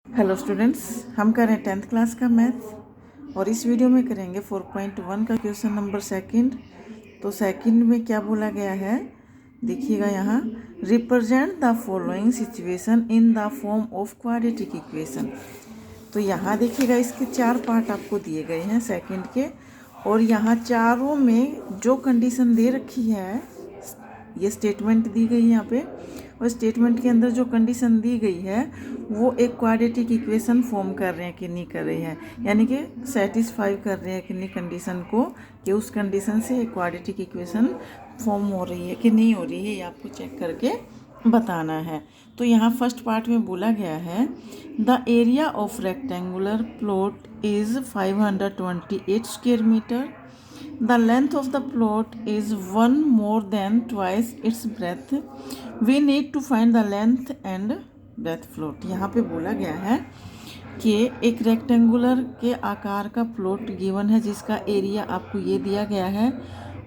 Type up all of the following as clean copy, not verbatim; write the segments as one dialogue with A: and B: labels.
A: Hello students, हम कर रहे हैं 10th क्लास का मैथ और इस वीडियो में करेंगे 4.1 का क्वेश्चन नंबर सेकंड। तो सेकंड में क्या बोला गया है देखिएगा यहाँ, represent the following situation in the form of quadratic equation. तो यहाँ देखिएगा इसके 4 पार्ट आपको दिए गए हैं सेकंड के, और यहाँ चारों में जो कंडीशन दे रखी है, ये स्टेटमेंट दी गई है यहाँ पे, और स्टेटमेंट के अंदर जो कंडीशन दी गई है वो एक क्वाड्रेटिक इक्वेशन फॉर्म कर रहे हैं कि नहीं कर रहे हैं, यानी कि सेटिस्फाई कर रहे हैं कि नहीं कंडीशन को, कि उस कंडीशन से एक क्वाड्रेटिक इक्वेशन फॉर्म हो रही है कि नहीं हो रही है, ये आपको चेक करके बताना है। तो यहाँ फर्स्ट पार्ट में बोला गया है the area of rectangular plot is 528 square metre. The length of the plot is one more than twice its breadth. We need to find the length and breadth plot. यहाँ पे बोला गया है कि एक रेक्टेंगुलर के आकार का प्लॉट गिवन है जिसका एरिया आपको ये दिया गया है,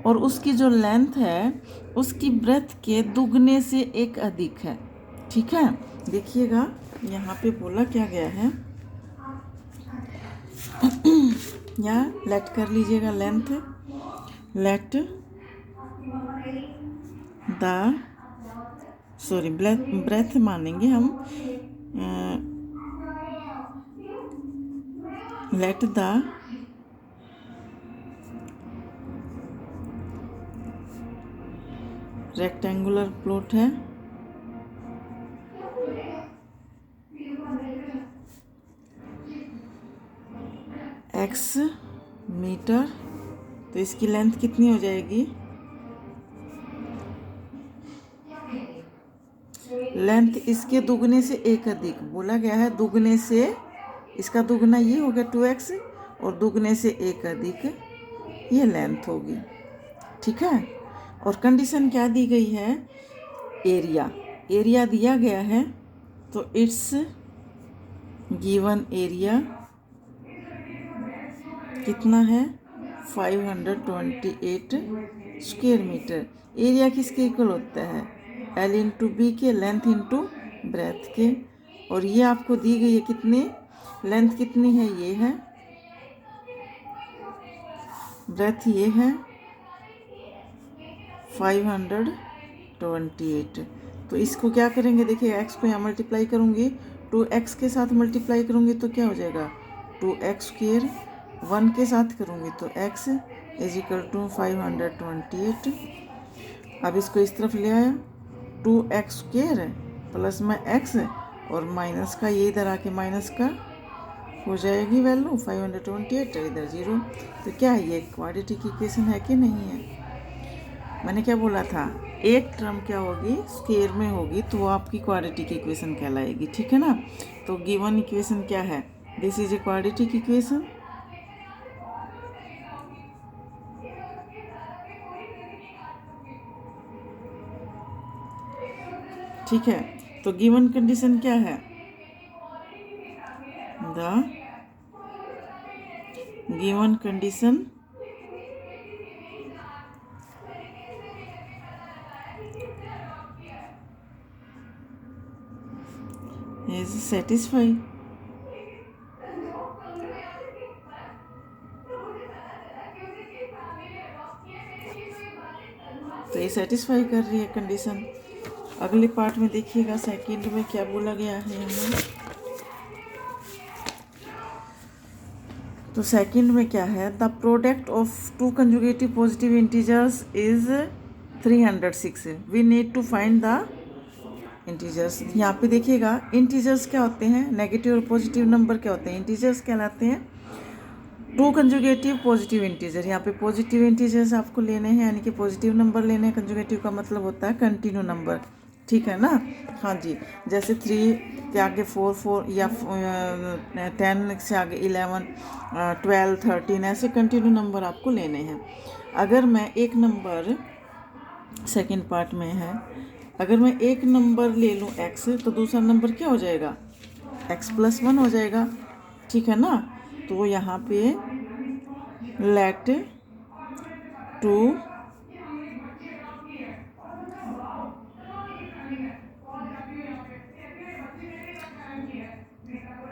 A: और उसकी जो लेंथ है उसकी ब्रेथ के दुगने से एक अधिक है। ठीक है, देखिएगा यहाँ पे बोला क्या गया है, यहाँ लेट कर लीजिएगा लेंथ, लेट द ब्रेथ मानेंगे हम, लेट द रेक्टेंगुलर प्लॉट है x मीटर, तो इसकी लेंथ कितनी हो जाएगी, लेंथ इसके दुगने से एक अधिक बोला गया है, दुगने से, इसका दुगना ये हो गया 2x और दुगने से एक अधिक ये लेंथ होगी। ठीक है, और कंडीशन क्या दी गई है, एरिया, एरिया दिया गया है, तो इट्स गिवन एरिया कितना है 528 स्क्वायर मीटर। एरिया किसके इक्वल होता है, L इंटू बी के, लेंथ इंटू ब्रेथ के, और ये आपको दी गई है कितनी, लेंथ कितनी है, ये है, ब्रेथ ये है 528। तो इसको क्या करेंगे, देखिए x को यहाँ मल्टीप्लाई करूँगी, 2x के साथ मल्टीप्लाई करूँगी तो क्या हो जाएगा 2x स्क्वायर, 1 के साथ करूँगी तो x इज इक्वल टू 528। अब इसको इस तरफ ले आया, 2x स्क्वायर प्लस में x और माइनस का, ये इधर आके माइनस का हो जाएगी वैल्यू 528, इधर 0। तो क्या है, ये क्वाड्रेटिक इक्वेशन है कि नहीं है। मैंने क्या बोला था, एक टर्म क्या होगी स्क्वायर में होगी तो वो आपकी क्वाड्रेटिक इक्वेशन कहलाएगी। ठीक है ना, तो गिवन इक्वेशन क्या है, this is a quadratic equation. ठीक है, तो गिवन कंडीशन क्या है, the given condition is satisfy. तो ये सेटिस्फाई कर रही है कंडीशन। अगले पार्ट में देखिएगा सेकंड में क्या बोला गया है यहाँ, तो सेकंड में क्या है, the product of two consecutive positive integers is 306। We need to find the integers. यहाँ पे देखिएगा इंटीजर्स क्या होते हैं, नेगेटिव और पॉजिटिव नंबर क्या होते हैं, इंटीजर्स कहलाते हैं। टू कंजुगेटिव पॉजिटिव इंटीजर, यहाँ पे पॉजिटिव इंटीजर्स आपको लेने हैं, यानी कि पॉजिटिव नंबर लेने हैं। कंजुगेटिव का मतलब होता है कंटिन्यू नंबर। ठीक है ना, हाँ जी, जैसे 3 के आगे 4 4 या 10 से आगे 11 12 13 ऐसे कंटिन्यू नंबर आपको लेने हैं। अगर मैं एक नंबर, सेकेंड पार्ट में है, अगर मैं एक नंबर ले लूँ x, तो दूसरा नंबर क्या हो जाएगा, x+1 हो जाएगा। ठीक है ना, तो यहाँ पे लेट 2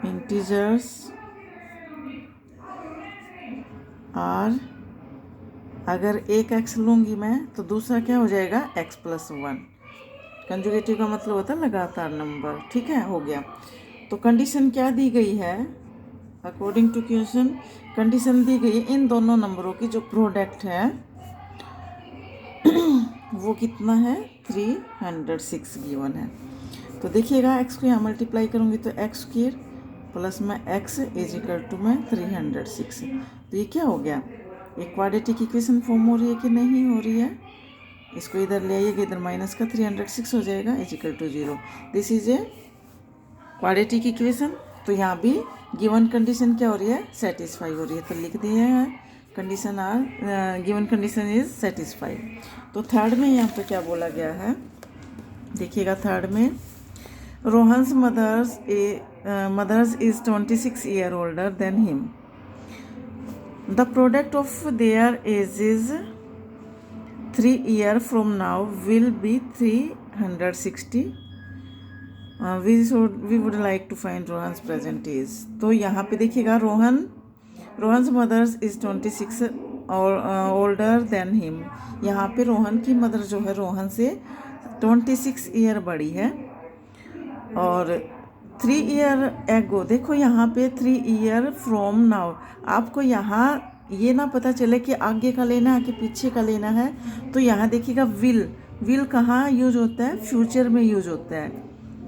A: लेट इंटीजर्स आर, अगर एक एक्स लूँगी मैं तो दूसरा क्या हो जाएगा x+1। कंजुगेटिव का मतलब होता है लगातार नंबर, ठीक है, हो गया। तो कंडीशन क्या दी गई है अकॉर्डिंग टू क्वेश्चन? कंडीशन दी गई है इन दोनों नंबरों की जो प्रोडक्ट है वो कितना है, 306 गिवन है। तो देखिएगा x को यहाँ मल्टीप्लाई करूँगी तो x² प्लस में x इज इक्वल टू में 306। तो ये क्या हो गया, एक क्वाड्रेटिक इक्वेशन फॉर्म हो रही है कि नहीं हो रही है? इसको इधर ले आइएगा, इधर माइनस का 306 हो जाएगा is equal to 0। This is a quadratic equation. तो यहाँ भी गिवन कंडीशन क्या हो रही है, सेटिस्फाई हो रही है। तो लिख दिए हैं condition are given condition is satisfied. तो थर्ड में यहाँ पे क्या बोला गया है देखिएगा। थर्ड में Rohan's mother's is 26 year older than him. The product of their age is 3 year from now will be 360। we would like to find Rohan's present age. तो यहाँ पे देखिएगा रोहन्स मदर्स इज 26 और ओल्डर देन हिम। यहाँ पे रोहन की मदर जो है रोहन से 26 ईयर बड़ी है और 3 ईयर एगो, देखो यहाँ पे 3 ईयर फ्रॉम नाउ। आपको यहाँ ये ना पता चले कि आगे का लेना है कि पीछे का लेना है। तो यहाँ देखिएगा विल कहाँ यूज होता है, फ्यूचर में यूज होता है।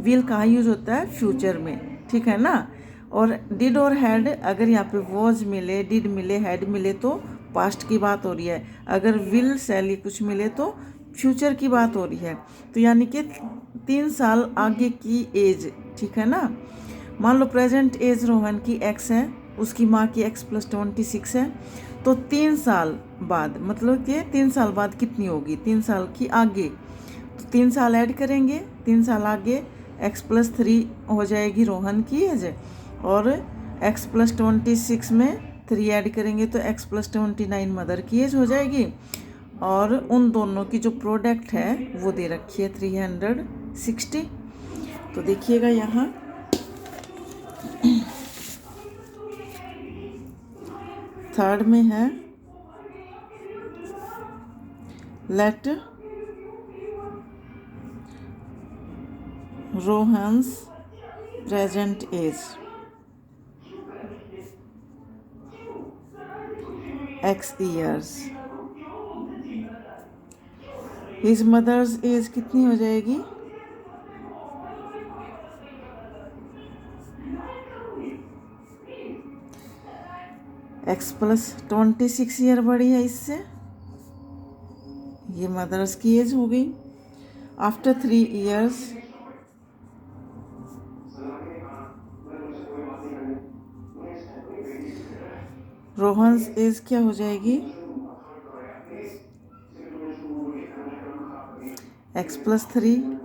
A: विल कहाँ यूज होता है, फ्यूचर में, ठीक है ना। और डिड और हैड, अगर यहाँ पे वॉज मिले, डिड मिले, हैड मिले तो पास्ट की बात हो रही है। अगर विल सैली कुछ मिले तो फ्यूचर की बात हो रही है। तो यानी कि 3 साल आगे की एज, ठीक है ना। मान लो प्रेजेंट एज रोहन की x है, उसकी माँ की x+26 है। तो 3 साल बाद, मतलब कि 3 साल बाद कितनी होगी, 3 साल की आगे। तो 3 साल ऐड करेंगे, 3 साल आगे x+3 हो जाएगी रोहन की एज, और x+26 में 3 ऐड करेंगे तो x+29 मदर की एज हो जाएगी। और उन दोनों की जो प्रोडक्ट है वो दे रखी है 360। तो देखिएगा यहाँ थर्ड में है let Rohan's present age x years, his mother's age कितनी हो जाएगी, x+26 ईयर बड़ी है इससे, ये मदर्स की एज हो गई। आफ्टर 3 years रोहन्स एज क्या हो जाएगी, x+3,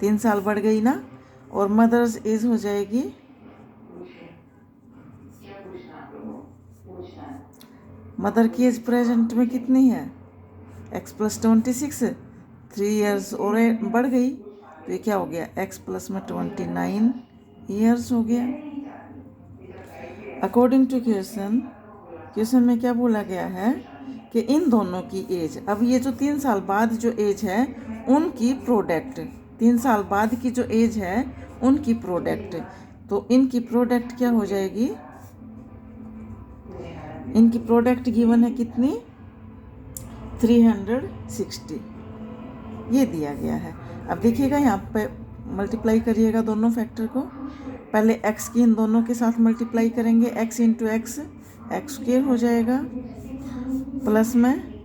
A: 3 साल बढ़ गई ना। और मदर्स एज हो जाएगी मदर की एज प्रेजेंट में कितनी है, x+26, 3 years और बढ़ गई। तो ये क्या हो गया, x+29 ईयर्स हो गया। अकॉर्डिंग टू क्वेश्चन में क्या बोला गया है कि इन दोनों की एज, अब ये जो 3 साल बाद जो एज है उनकी प्रोडक्ट, 3 साल बाद की जो एज है उनकी प्रोडक्ट, तो इनकी प्रोडक्ट क्या हो जाएगी, इनकी प्रोडक्ट गिवन है कितनी, 360, ये दिया गया है। अब देखिएगा यहाँ पे मल्टीप्लाई करिएगा दोनों फैक्टर को। पहले x की इन दोनों के साथ मल्टीप्लाई करेंगे, x इंटू x² हो जाएगा, प्लस में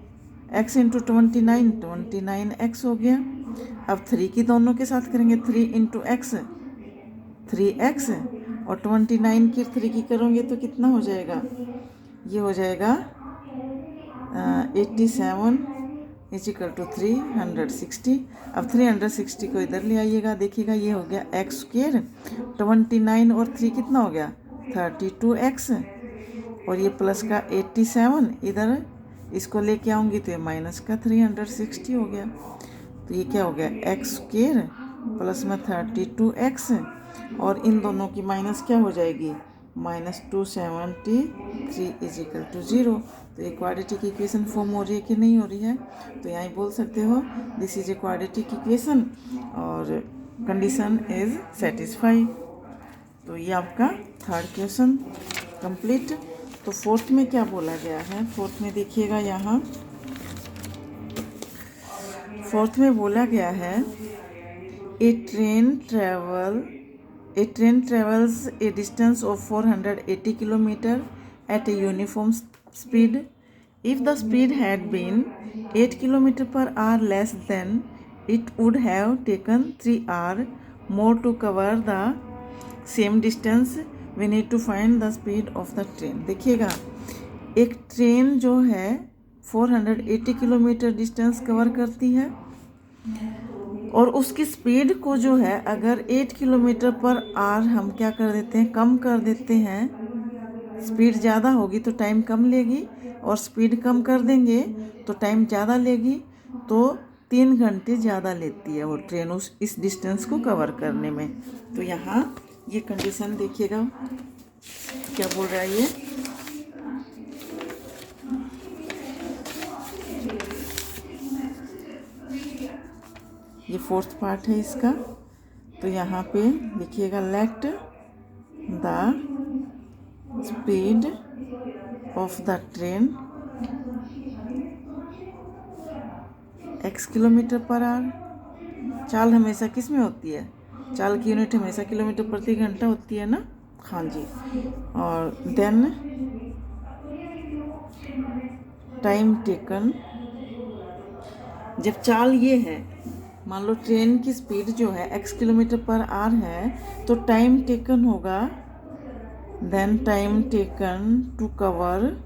A: x इंटू 29 हो गया। अब 3 की दोनों के साथ करेंगे, 3 इंटू x 3x, और 29 की 3 की करोगे तो कितना हो जाएगा, ये हो जाएगा 87 इज इक्वल टू 360। अब 360 को इधर ले आइएगा, देखिएगा ये हो गया x², 29 और 3 कितना हो गया 32x, और ये प्लस का 87 इधर इसको लेके आऊँगी तो ये माइनस का 360 हो गया। तो ये क्या हो गया x² प्लस में 32x और इन दोनों की माइनस क्या हो जाएगी, -273 = 0। तो ये क्वाड्रेटिक इक्वेशन फॉर्म हो रही है कि नहीं हो रही है, तो यहाँ बोल सकते हो this is a quadratic equation और कंडीशन इज सेटिस्फाइड। तो ये आपका थर्ड क्वेश्चन कंप्लीट। तो फोर्थ में क्या बोला गया है, फोर्थ में देखिएगा, यहाँ फोर्थ में बोला गया है ए train travels a distance of 480 km at a uniform speed. If the speed had been 8 km/h less, then it would have taken 3 hours more to cover the same distance. We need to find the speed of the train. देखिएगा, एक train जो है 480 kilometre distance cover करती है और उसकी speed को जो है अगर 8 km/h हम क्या कर देते हैं, कम कर देते हैं। स्पीड ज़्यादा होगी तो टाइम कम लेगी और स्पीड कम कर देंगे तो टाइम ज़्यादा लेगी, तो 3 घंटे ज़्यादा लेती है वो ट्रेन इस डिस्टेंस को कवर करने में। तो यहाँ ये कंडीशन देखिएगा क्या बोल रहा है ये फोर्थ पार्ट है इसका। तो यहाँ पे लिखिएगा let the speed of the train x km/h। चाल हमेशा किस में होती है, चाल की यूनिट हमेशा km/घंटा होती है ना, हाँ जी। और देन टाइम टेकन, जब चाल ये है, मान लो ट्रेन की स्पीड जो है x km/h है, तो टाइम टेकन होगा, then time taken to cover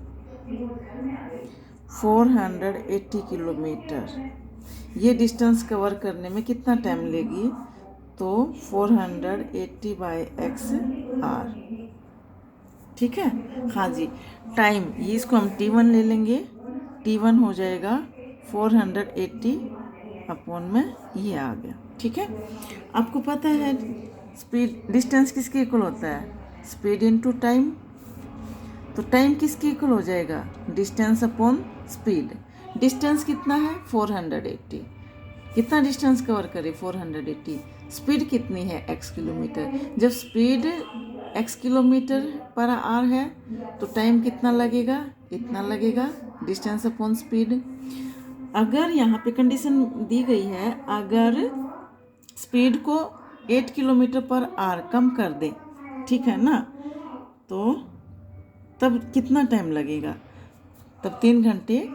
A: 480 kilometre. ये डिस्टेंस कवर करने में कितना टाइम लेगी, तो 480/x आर, ठीक है, हाँ जी। टाइम ये इसको हम t1 ले लेंगे, t1 हो जाएगा 480 अपॉन में ये आ गया, ठीक है। आपको पता है स्पीड डिस्टेंस किसके इक्वल होता है, स्पीड इनटू टाइम। तो टाइम किसके इक्वल हो जाएगा, डिस्टेंस अपॉन स्पीड। डिस्टेंस कितना है 480, कितना डिस्टेंस कवर करे 480, स्पीड कितनी है x किलोमीटर। जब स्पीड x km/h है तो टाइम कितना लगेगा, इतना लगेगा, डिस्टेंस अपॉन स्पीड। अगर यहाँ पे कंडीशन दी गई है, अगर स्पीड को 8 km/h कम कर दे, ठीक है ना, तो तब कितना टाइम लगेगा, तब 3 घंटे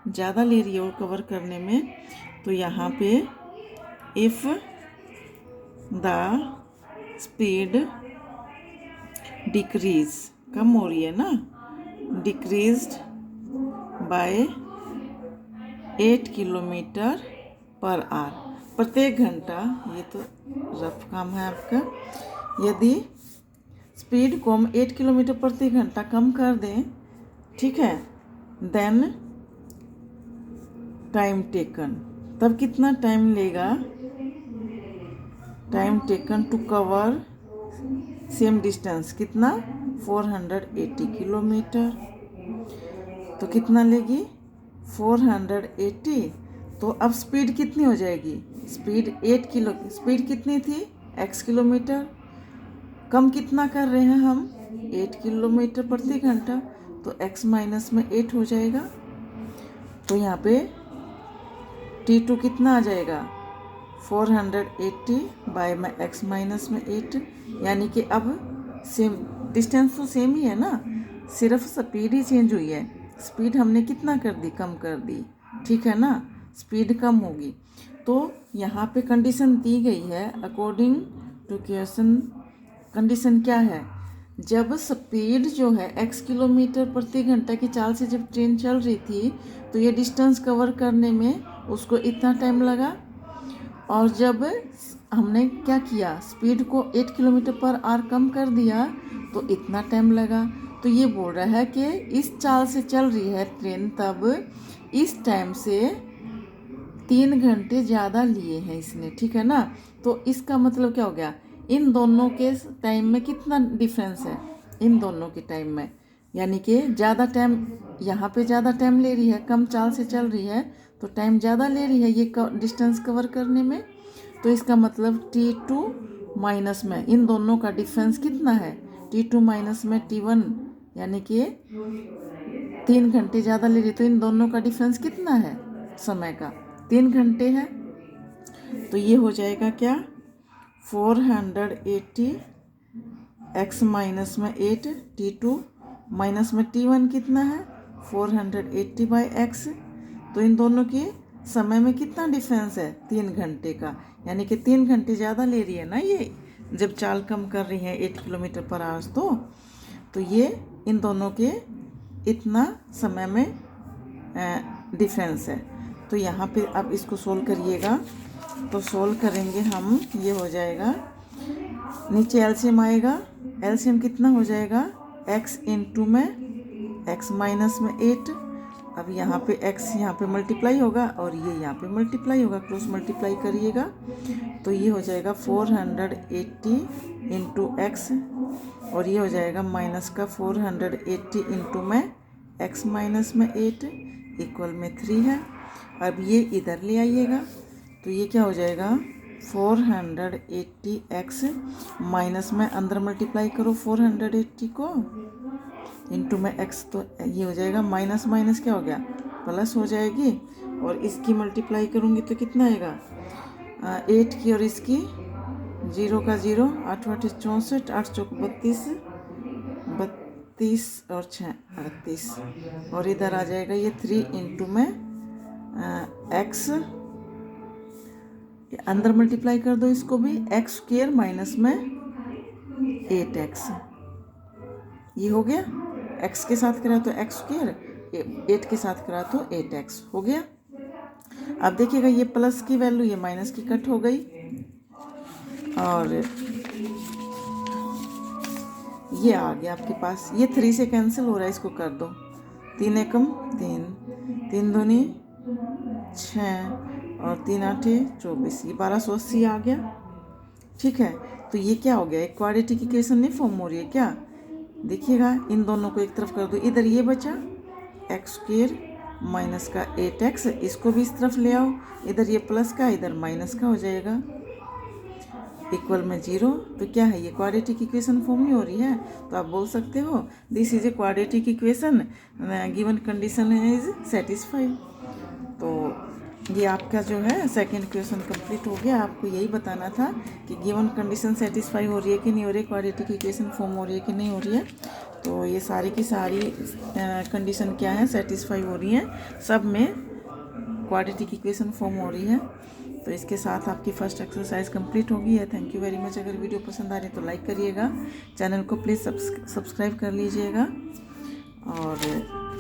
A: ज़्यादा ले रही है वो कवर करने में। तो यहाँ पे इफ़ द स्पीड डिक्रीज, कम हो रही है ना, डिक्रीज्ड बाय 8 km/h, प्रत्येक घंटा, ये तो रफ काम है आपका। यदि स्पीड को हम 8 km/h कम कर दें, ठीक है, देन टाइम टेकन, तब कितना टाइम लेगा, time taken to cover same distance, कितना 480 किलोमीटर। तो कितना लेगी 480। तो अब स्पीड कितनी हो जाएगी, स्पीड स्पीड कितनी थी x किलोमीटर, कम कितना कर रहे हैं हम 8 km/h, तो x माइनस में 8 हो जाएगा। तो यहाँ पे t2 कितना आ जाएगा 480 बाय में x माइनस में 8, यानी कि अब सेम डिस्टेंस तो सेम ही है ना, सिर्फ स्पीड ही चेंज हुई है। स्पीड हमने कितना कर दी, कम कर दी, ठीक है ना, स्पीड कम होगी। तो यहाँ पे कंडीशन दी गई है अकॉर्डिंग टू क्वेश्चन। कंडीशन क्या है, जब स्पीड जो है x km/h की चाल से जब ट्रेन चल रही थी तो ये डिस्टेंस कवर करने में उसको इतना टाइम लगा, और जब हमने क्या किया, स्पीड को 8 km/h कम कर दिया तो इतना टाइम लगा। तो ये बोल रहा है कि इस चाल से चल रही है ट्रेन, तब इस टाइम से 3 घंटे ज़्यादा लिए हैं इसने, ठीक है ना। तो इसका मतलब क्या हो गया, इन दोनों के टाइम में कितना डिफरेंस है, इन दोनों के टाइम में, यानी कि ज़्यादा टाइम यहाँ पे ज़्यादा टाइम ले रही है, कम चाल से चल रही है तो टाइम ज़्यादा ले रही है ये डिस्टेंस कवर करने में। तो इसका मतलब T2 माइनस में इन दोनों का डिफरेंस कितना है, T2 माइनस में T1, यानी कि 3 घंटे ज़्यादा ले रही है। तो इन दोनों का डिफरेंस कितना है समय का, 3 घंटे है। तो ये हो जाएगा क्या, 480 x माइनस में 8 T2 माइनस में T1 कितना है 480/x। तो इन दोनों की समय में कितना डिफरेंस है, 3 घंटे का, यानी कि 3 घंटे ज़्यादा ले रही है ना ये, जब चाल कम कर रही है 8 किलोमीटर पर आवर। तो ये इन दोनों के इतना समय में डिफरेंस है। तो यहाँ पे अब इसको सोल्व करिएगा, तो सोल्व करेंगे हम, ये हो जाएगा, नीचे एलसीएम आएगा, एलसीएम कितना हो जाएगा, x इंटू में x माइनस में 8। अब यहाँ पे x यहाँ पे मल्टीप्लाई होगा और ये यहाँ पे मल्टीप्लाई होगा, क्रॉस मल्टीप्लाई करिएगा तो ये हो जाएगा 480 इंटू एक्स, और ये हो जाएगा माइनस का 480 इंटू में x माइनस में 8 इक्वल में 3 है। अब ये इधर ले आइएगा तो ये क्या हो जाएगा 480x माइनस में अंदर मल्टीप्लाई करो 480 को इंटू में x, तो ये हो जाएगा माइनस माइनस क्या हो गया प्लस हो जाएगी, और इसकी मल्टीप्लाई करूँगी तो कितना आएगा 8 की और इसकी 0 का 0, 8 8 64, 8 चौक 32, 32 और 6 38, और इधर आ जाएगा ये 3 इंटू में x, अंदर मल्टीप्लाई कर दो इसको भी, x स्क्वायर माइनस में 8x, ये हो गया, x के साथ करा तो x स्क्वायर, 8 के साथ करा तो 8x हो गया। अब देखिएगा ये प्लस की वैल्यू ये माइनस की कट हो गई, और ये आ गया आपके पास, ये 3 से कैंसिल हो रहा है, इसको कर दो, 3 एकम 3, 3 दूनी 6 और 3 आठे 24, ये 1280 आ गया। ठीक है, तो ये क्या हो गया, एक क्वाड्रेटिक इक्वेशन नहीं फॉर्म हो रही है क्या, देखिएगा इन दोनों को एक तरफ कर दो, इधर ये बचा x स्क्वायर माइनस का 8x, इसको भी इस तरफ ले आओ, इधर ये प्लस का इधर माइनस का हो जाएगा इक्वल में 0। तो क्या है, ये क्वाड्रेटिक इक्वेशन फॉर्म नहीं हो रही है, तो आप बोल सकते हो this is a quadratic equation given condition is satisfied. तो ये आपका जो है सेकंड क्वेश्चन कंप्लीट हो गया। आपको यही बताना था कि गिवन कंडीशन सेटिस्फाई हो रही है कि नहीं हो रही है, क्वाड्रेटिक इक्वेशन फॉर्म हो रही है कि नहीं हो रही है। तो ये सारी की सारी कंडीशन क्या है, सेटिस्फाई हो रही हैं, सब में क्वाड्रेटिक इक्वेशन फॉर्म हो रही है। तो इसके साथ आपकी फर्स्ट एक्सरसाइज कंप्लीट होगी है। Thank you very much. अगर वीडियो पसंद आ रही है तो लाइक करिएगा, चैनल को प्लीज़ सब्सक्राइब कर लीजिएगा, और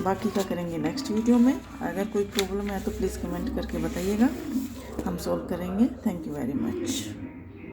A: बाकी का करेंगे नेक्स्ट वीडियो में। अगर कोई प्रॉब्लम है तो प्लीज़ कमेंट करके बताइएगा, हम सॉल्व करेंगे। Thank you very much.